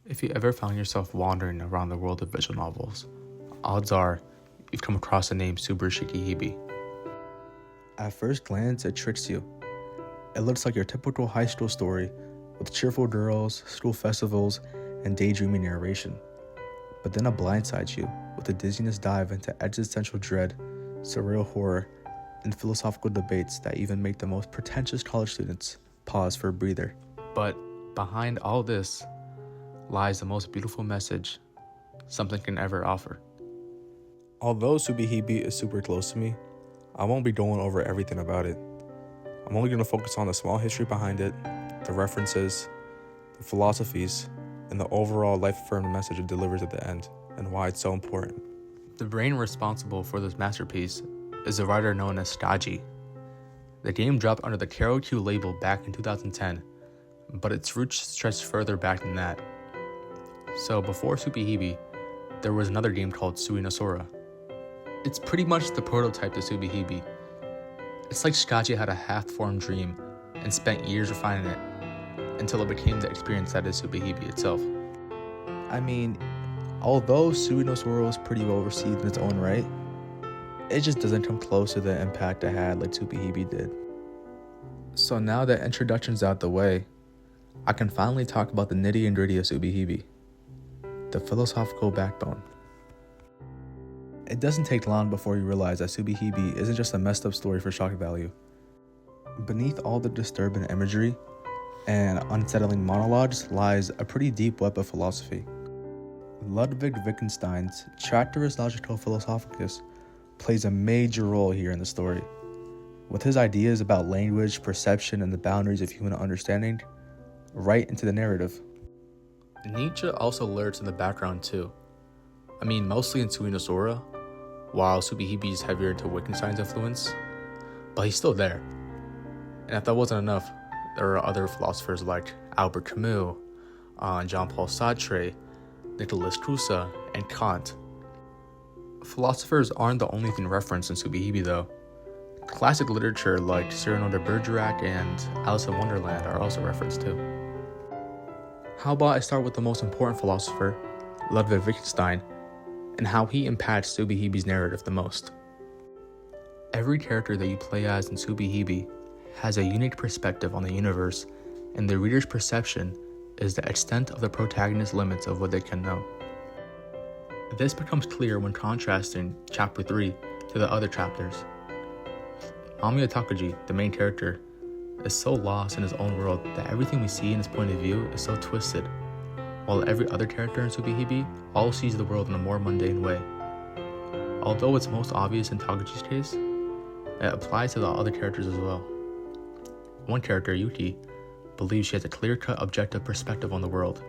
If you ever found yourself wandering around the world of visual novels, odds are you've come across the name SubaHibi. At first glance, it tricks you. It looks like your typical high school story with cheerful girls, school festivals, and daydreaming narration. But then it blindsides you with a dizziness dive into existential dread, surreal horror, and philosophical debates that even make the most pretentious college students pause for a breather. But behind all this lies the most beautiful message something can ever offer. Although SubaHibi is super close to me, I won't be going over everything about it. I'm only going to focus on the small history behind it, the references, the philosophies, and the overall life-affirming message it delivers at the end, and why it's so important. The brain responsible for this masterpiece is a writer known as Staji. The game dropped under the Carol Q label back in 2010, but its roots stretch further back than that. So before SubaHibi, there was another game called Suinosora. It's pretty much the prototype to SubaHibi. It's like Staji had a half-formed dream and spent years refining it until it became the experience that is SubaHibi itself. I mean, although Suinosora is pretty well received in its own right, it just doesn't come close to the impact it had like SubaHibi did. So now that introduction's out the way, I can finally talk about the nitty and gritty of SubaHibi, the philosophical backbone. It doesn't take long before you realize that SubaHibi isn't just a messed up story for shock value. Beneath all the disturbing imagery and unsettling monologues lies a pretty deep web of philosophy. Ludwig Wittgenstein's Tractatus Logico Philosophicus plays a major role here in the story, with his ideas about language, perception, and the boundaries of human understanding right into the narrative. Nietzsche also lurks in the background too. I mean, mostly in Suinosora, while SubaHibi is heavier into Wittgenstein's influence, but he's still there. And if that wasn't enough, there are other philosophers like Albert Camus, Jean-Paul Sartre, Nicolas Cousa, and Kant. Philosophers aren't the only thing referenced in SubaHibi though. Classic literature like Cyrano de Bergerac and Alice in Wonderland are also referenced too. How about I start with the most important philosopher, Ludwig Wittgenstein, and how he impacts SubaHibi's narrative the most. Every character that you play as in SubaHibi has a unique perspective on the universe, and the reader's perception is the extent of the protagonist's limits of what they can know. This becomes clear when contrasting Chapter 3 to the other chapters. Mamiya Takagi, the main character, is so lost in his own world that everything we see in his point of view is so twisted, while every other character in SubaHibi all sees the world in a more mundane way. Although it's most obvious in Takagi's case, it applies to the other characters as well. One character, Yuki, believes she has a clear-cut objective perspective on the world,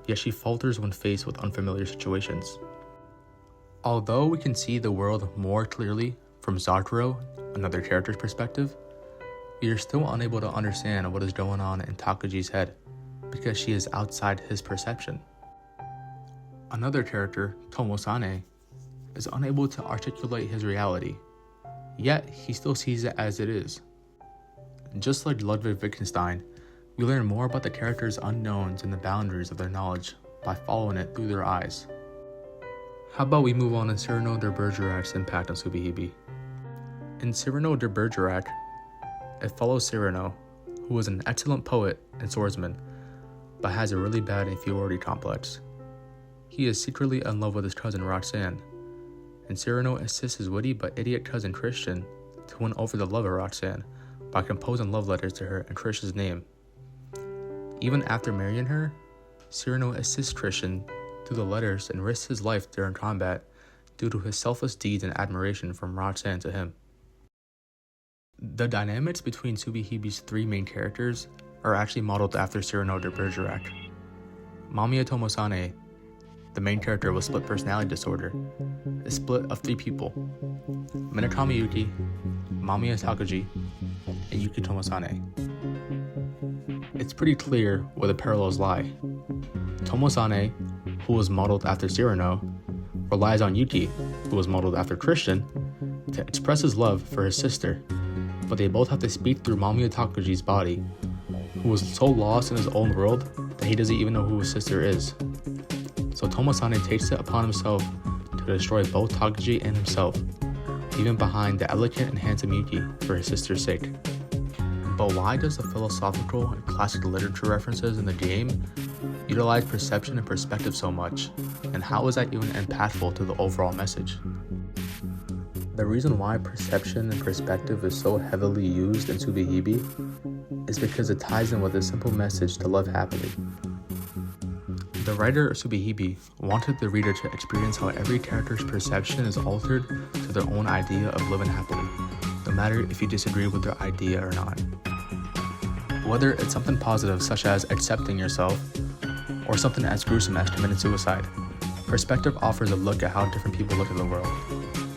yet she falters when faced with unfamiliar situations. Although we can see the world more clearly from Zataro, another character's perspective, we are still unable to understand what is going on in Takagi's head because she is outside his perception. Another character, Tomo-sane, is unable to articulate his reality, yet he still sees it as it is. Just like Ludwig Wittgenstein, we learn more about the characters' unknowns and the boundaries of their knowledge by following it through their eyes. How about we move on to Cyrano de Bergerac's impact on SubaHibi? In Cyrano de Bergerac, it follows Cyrano, who is an excellent poet and swordsman, but has a really bad inferiority complex. He is secretly in love with his cousin Roxanne, and Cyrano assists his witty but idiot cousin Christian to win over the love of Roxanne by composing love letters to her in Christian's name. Even after marrying her, Cyrano assists Christian through the letters and risks his life during combat due to his selfless deeds and admiration from Roxanne to him. The dynamics between SubaHibi's three main characters are actually modeled after Cyrano de Bergerac. Mamiya Tomo-sane, the main character with split personality disorder, is split of three people: Minakami Yuki, Mamiya Takagi, and Yuki Tomo-sane. It's pretty clear where the parallels lie. Tomo-sane, who was modeled after Cyrano, relies on Yuki, who was modeled after Christian, to express his love for his sister, but they both have to speak through Mamiya Takagi's body, who was so lost in his own world that he doesn't even know who his sister is. So Tomasane takes it upon himself to destroy both Takagi and himself, leaving behind the elegant and handsome Yuki for his sister's sake. But why does the philosophical and classic literature references in the game utilize perception and perspective so much? And how is that even impactful to the overall message? The reason why perception and perspective is so heavily used in SubaHibi is because it ties in with a simple message to live happily. The writer of SubaHibi wanted the reader to experience how every character's perception is altered to their own idea of living happily, no matter if you disagree with their idea or not. Whether it's something positive such as accepting yourself, or something as gruesome as committing suicide, perspective offers a look at how different people look at the world.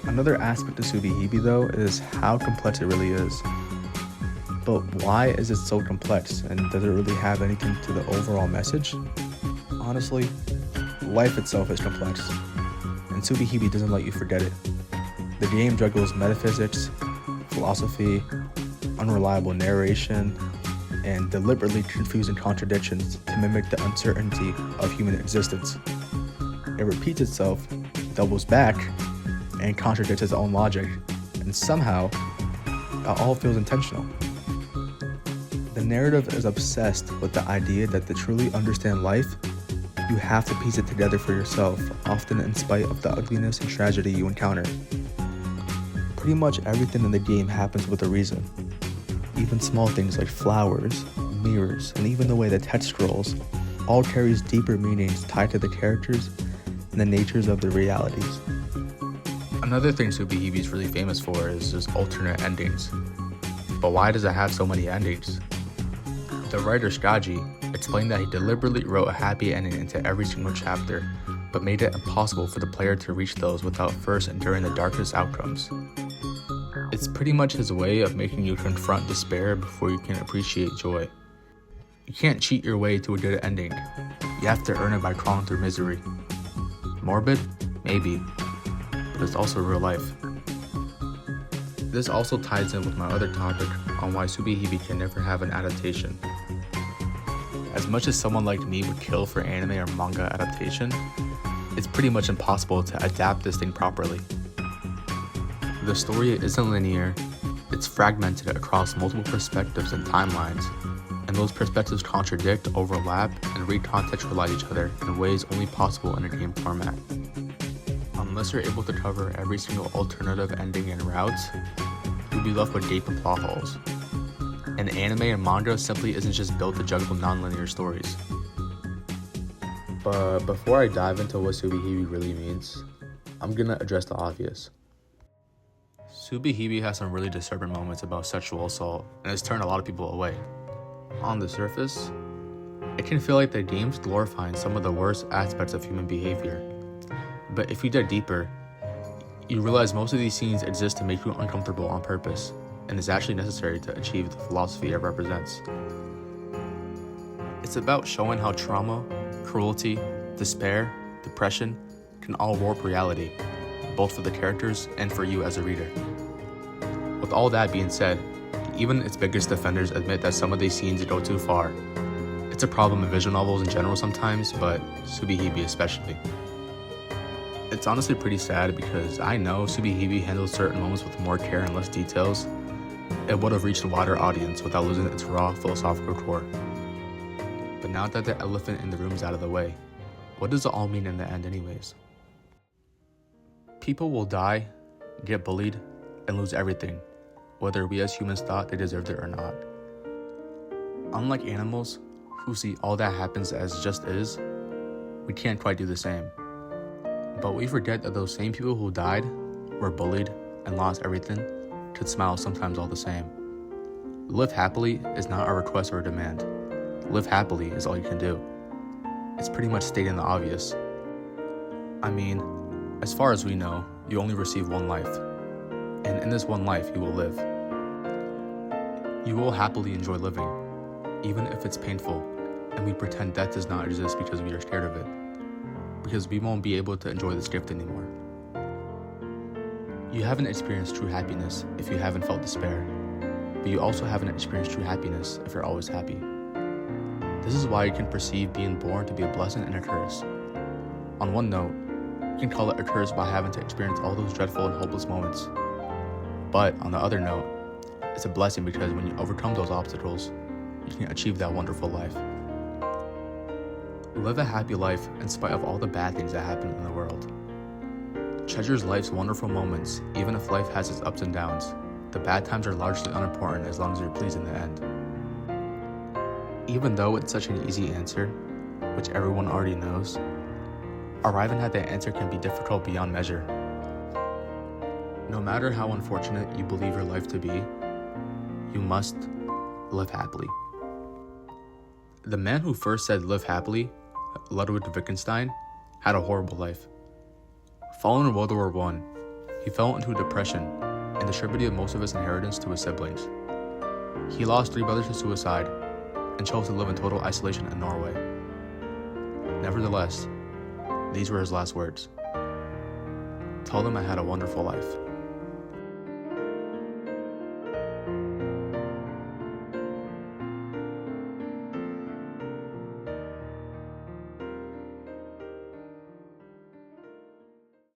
Another aspect of SubaHibi though is how complex it really is. But why is it so complex, and does it really have anything to the overall message? Honestly, life itself is complex, and SubaHibi doesn't let you forget it. The game juggles metaphysics, philosophy, unreliable narration, and deliberately confusing contradictions to mimic the uncertainty of human existence. It repeats itself, doubles back, and contradicts its own logic, and somehow, it all feels intentional. The narrative is obsessed with the idea that to truly understand life, you have to piece it together for yourself, often in spite of the ugliness and tragedy you encounter. Pretty much everything in the game happens with a reason. Even small things like flowers, mirrors, and even the way the text scrolls all carries deeper meanings tied to the characters and the natures of their realities. Another thing SubaHibi is really famous for is just alternate endings. But why does it have so many endings? The writer Skaji explained that he deliberately wrote a happy ending into every single chapter, but made it impossible for the player to reach those without first enduring the darkest outcomes. It's pretty much his way of making you confront despair before you can appreciate joy. You can't cheat your way to a good ending. You have to earn it by crawling through misery. Morbid? Maybe. But it's also real life. This also ties in with my other topic on why SubaHibi can never have an adaptation. As much as someone like me would kill for anime or manga adaptation, it's pretty much impossible to adapt this thing properly. The story isn't linear, it's fragmented across multiple perspectives and timelines, and those perspectives contradict, overlap, and recontextualize each other in ways only possible in a game format. Unless you're able to cover every single alternative ending and routes, you'll be left with gaping plot holes. And anime and manga simply isn't just built to juggle non-linear stories. But before I dive into what SubaHibi really means, I'm gonna address the obvious. SubaHibi has some really disturbing moments about sexual assault, and it's turned a lot of people away. On the surface, it can feel like the game's glorifying some of the worst aspects of human behavior. But if you dig deeper, you realize most of these scenes exist to make you uncomfortable on purpose, and is actually necessary to achieve the philosophy it represents. It's about showing how trauma, cruelty, despair, depression can all warp reality, both for the characters and for you as a reader. With all that being said, even its biggest defenders admit that some of these scenes go too far. It's a problem in visual novels in general sometimes, but SubaHibi especially. It's honestly pretty sad because I know SubaHibi handles certain moments with more care and less details. It would have reached a wider audience without losing its raw philosophical core. But now that the elephant in the room is out of the way, what does it all mean in the end anyways? People will die, get bullied, and lose everything, whether we as humans thought they deserved it or not. Unlike animals, who see all that happens as just is, we can't quite do the same. But we forget that those same people who died, were bullied, and lost everything could smile sometimes all the same. Live happily is not a request or a demand. Live happily is all you can do. It's pretty much stating the obvious. I mean, as far as we know, you only receive one life. And in this one life, you will live. You will happily enjoy living, even if it's painful, and we pretend death does not exist because we are scared of it. Because we won't be able to enjoy this gift anymore. You haven't experienced true happiness if you haven't felt despair, but you also haven't experienced true happiness if you're always happy. This is why you can perceive being born to be a blessing and a curse. On one note, you can call it a curse by having to experience all those dreadful and hopeless moments. But on the other note, it's a blessing because when you overcome those obstacles, you can achieve that wonderful life. Live a happy life in spite of all the bad things that happen in the world. Treasure life's wonderful moments, even if life has its ups and downs. The bad times are largely unimportant as long as you're pleased in the end. Even though it's such an easy answer, which everyone already knows, arriving at that answer can be difficult beyond measure. No matter how unfortunate you believe your life to be, you must live happily. The man who first said live happily, Ludwig Wittgenstein, had a horrible life. Following World War I, he fell into a depression and distributed most of his inheritance to his siblings. He lost 3 brothers to suicide and chose to live in total isolation in Norway. Nevertheless, these were his last words. Tell them I had a wonderful life.